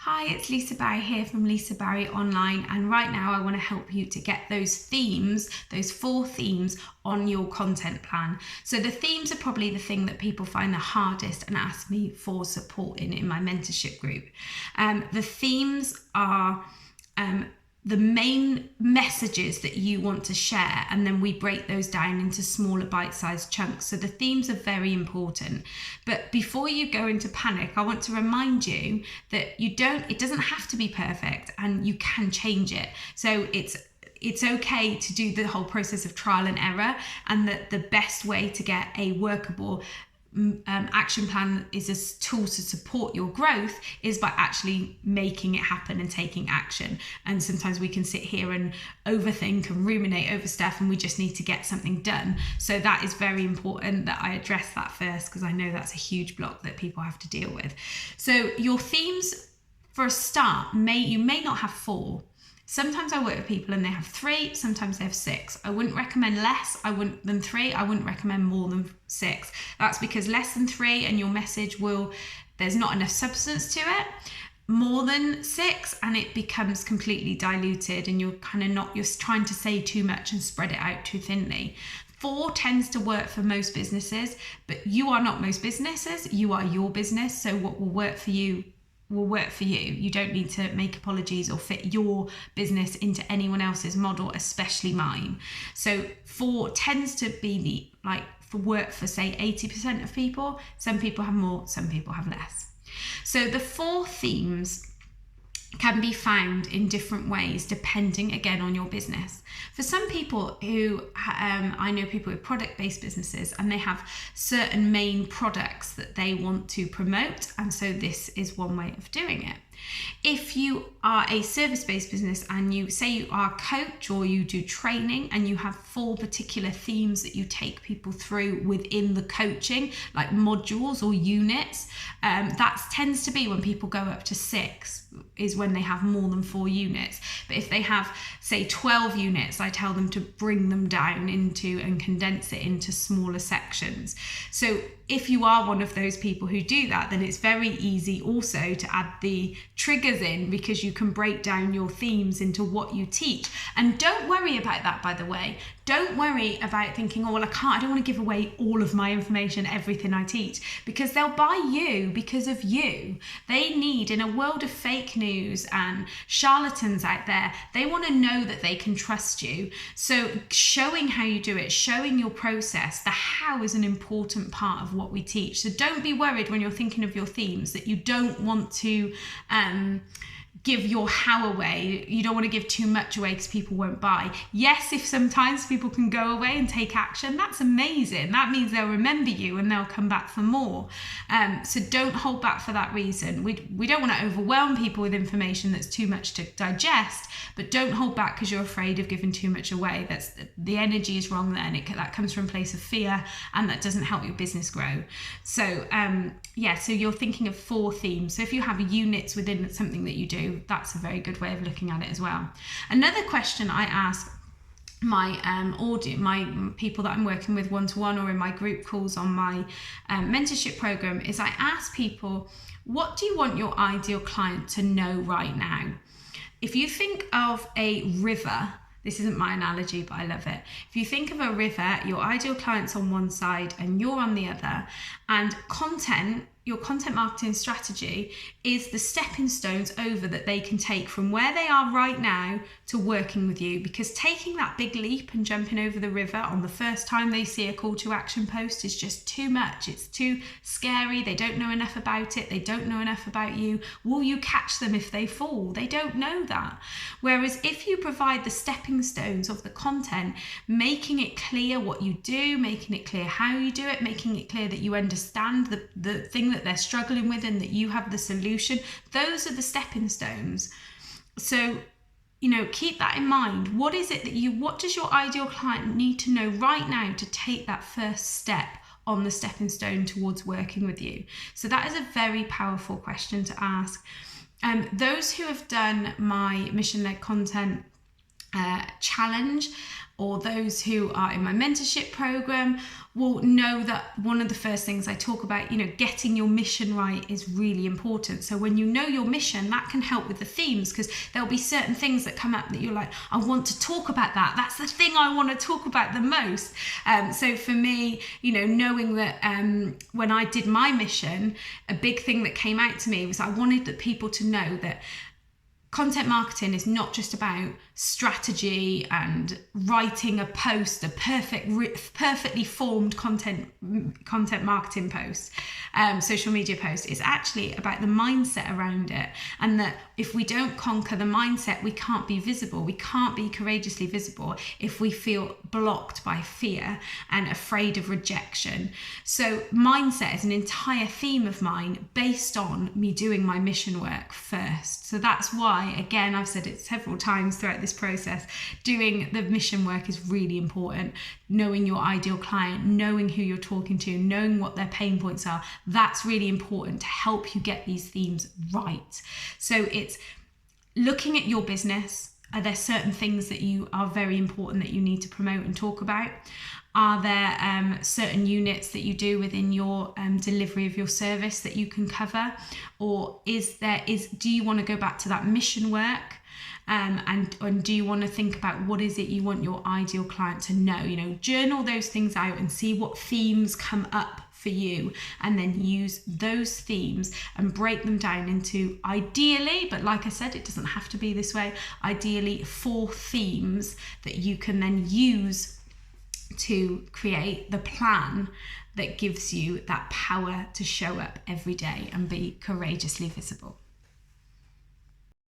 Hi, it's Lisa Barry here from Lisa Barry Online, and right now I want to help you to get those themes, those 4 themes on your content plan. So the themes are probably the thing that people find the hardest and ask me for support in my mentorship group. The themes are the main messages that you want to share, and then we break those down into smaller bite-sized chunks. So the themes are very important, but before you go into panic, I want to remind you that it doesn't have to be perfect, and you can change it. So it's okay to do the whole process of trial and error, and that the best way to get a workable action plan is a tool to support your growth is by actually making it happen and taking action. And sometimes we can sit here and overthink and ruminate over stuff, and we just need to get something done. So that is very important that I address that first, because I know that's a huge block that people have to deal with. So your themes, for a start, you may not have 4. Sometimes I work with people and they have 3, sometimes they have 6. I wouldn't recommend less than 3. I wouldn't recommend more than 6. That's because less than 3 and your message there's not enough substance to it. More than 6 and it becomes completely diluted, and you're trying to say too much and spread it out too thinly. 4 tends to work for most businesses, but you are not most businesses. You are your business. So what will work for you will work for you. You don't need to make apologies or fit your business into anyone else's model, especially mine. So 4 tends to be for work for say 80% of people. Some people have more, some people have less. So the 4 themes can be found in different ways depending again on your business. For some people I know people with product-based businesses, and they have certain main products that they want to promote, and so this is one way of doing it. If you are a service-based business and you say you are a coach or you do training and you have 4 particular themes that you take people through within the coaching, like modules or units, that tends to be when people go up to 6, is when they have more than 4 units. But if they have, say, 12 units, I tell them to bring them down and condense it into smaller sections. So if you are one of those people who do that, then it's very easy also to add the triggers in, because you can break down your themes into what you teach. And don't worry about that, by the way. Don't worry about thinking, oh, well, I don't want to give away all of my information, everything I teach, because they'll buy you because of you. They need, in a world of fake news and charlatans out there, they want to know that they can trust you. So showing how you do it, showing your process, the how is an important part of what we teach. So don't be worried when you're thinking of your themes that you don't want to give your how away. You don't want to give too much away because people won't buy. Yes, if sometimes people can go away and take action, that's amazing. That means they'll remember you and they'll come back for more. So don't hold back for that reason. We don't want to overwhelm people with information that's too much to digest, but don't hold back because you're afraid of giving too much away. That's the energy is wrong there, and that comes from a place of fear, and that doesn't help your business grow. So so you're thinking of 4 themes. So if you have units within something that you do, that's a very good way of looking at it as well. Another question I ask my my people that I'm working with one-to-one or in my group calls on my mentorship program is, I ask people, what do you want your ideal client to know right now? If you think of a river, this isn't my analogy, but I love it. If you think of a river, your ideal client's on one side and you're on the other, and your content marketing strategy is the stepping stones over that they can take from where they are right now to working with you. Because taking that big leap and jumping over the river on the first time they see a call to action post is just too much. It's too scary. They don't know enough about it. They don't know enough about you. Will you catch them if they fall? They don't know that. Whereas if you provide the stepping stones of the content, making it clear what you do, making it clear how you do it, making it clear that you understand the thing that they're struggling with and that you have the solution, those are the stepping stones. So, keep that in mind. What does your ideal client need to know right now to take that first step on the stepping stone towards working with you? So that is a very powerful question to ask. Those who have done my mission-led content challenge, or those who are in my mentorship program will know that one of the first things I talk about, getting your mission right is really important. So when you know your mission, that can help with the themes, because there'll be certain things that come up that you're like, I want to talk about that. That's the thing I want to talk about the most. So for me, knowing that when I did my mission, a big thing that came out to me was I wanted the people to know that content marketing is not just about strategy and writing a post, a perfectly formed content marketing post, social media post. It's actually about the mindset around it, and that if we don't conquer the mindset, we can't be visible. We can't be courageously visible if we feel blocked by fear and afraid of rejection. So mindset is an entire theme of mine based on me doing my mission work first. So that's why, again, I've said it several times throughout this process, doing the mission work is really important. Knowing your ideal client, knowing who you're talking to, knowing what their pain points are, that's really important to help you get these themes right. So it's looking at your business. Are there certain things that you are very important that you need to promote and talk about? Are there certain units that you do within your delivery of your service that you can cover? Or do you want to go back to that mission work? And do you want to think about what is it you want your ideal client to know? Journal those things out and see what themes come up for you, and then use those themes and break them down into, ideally, but like I said, it doesn't have to be this way, ideally 4 themes that you can then use to create the plan that gives you that power to show up every day and be courageously visible.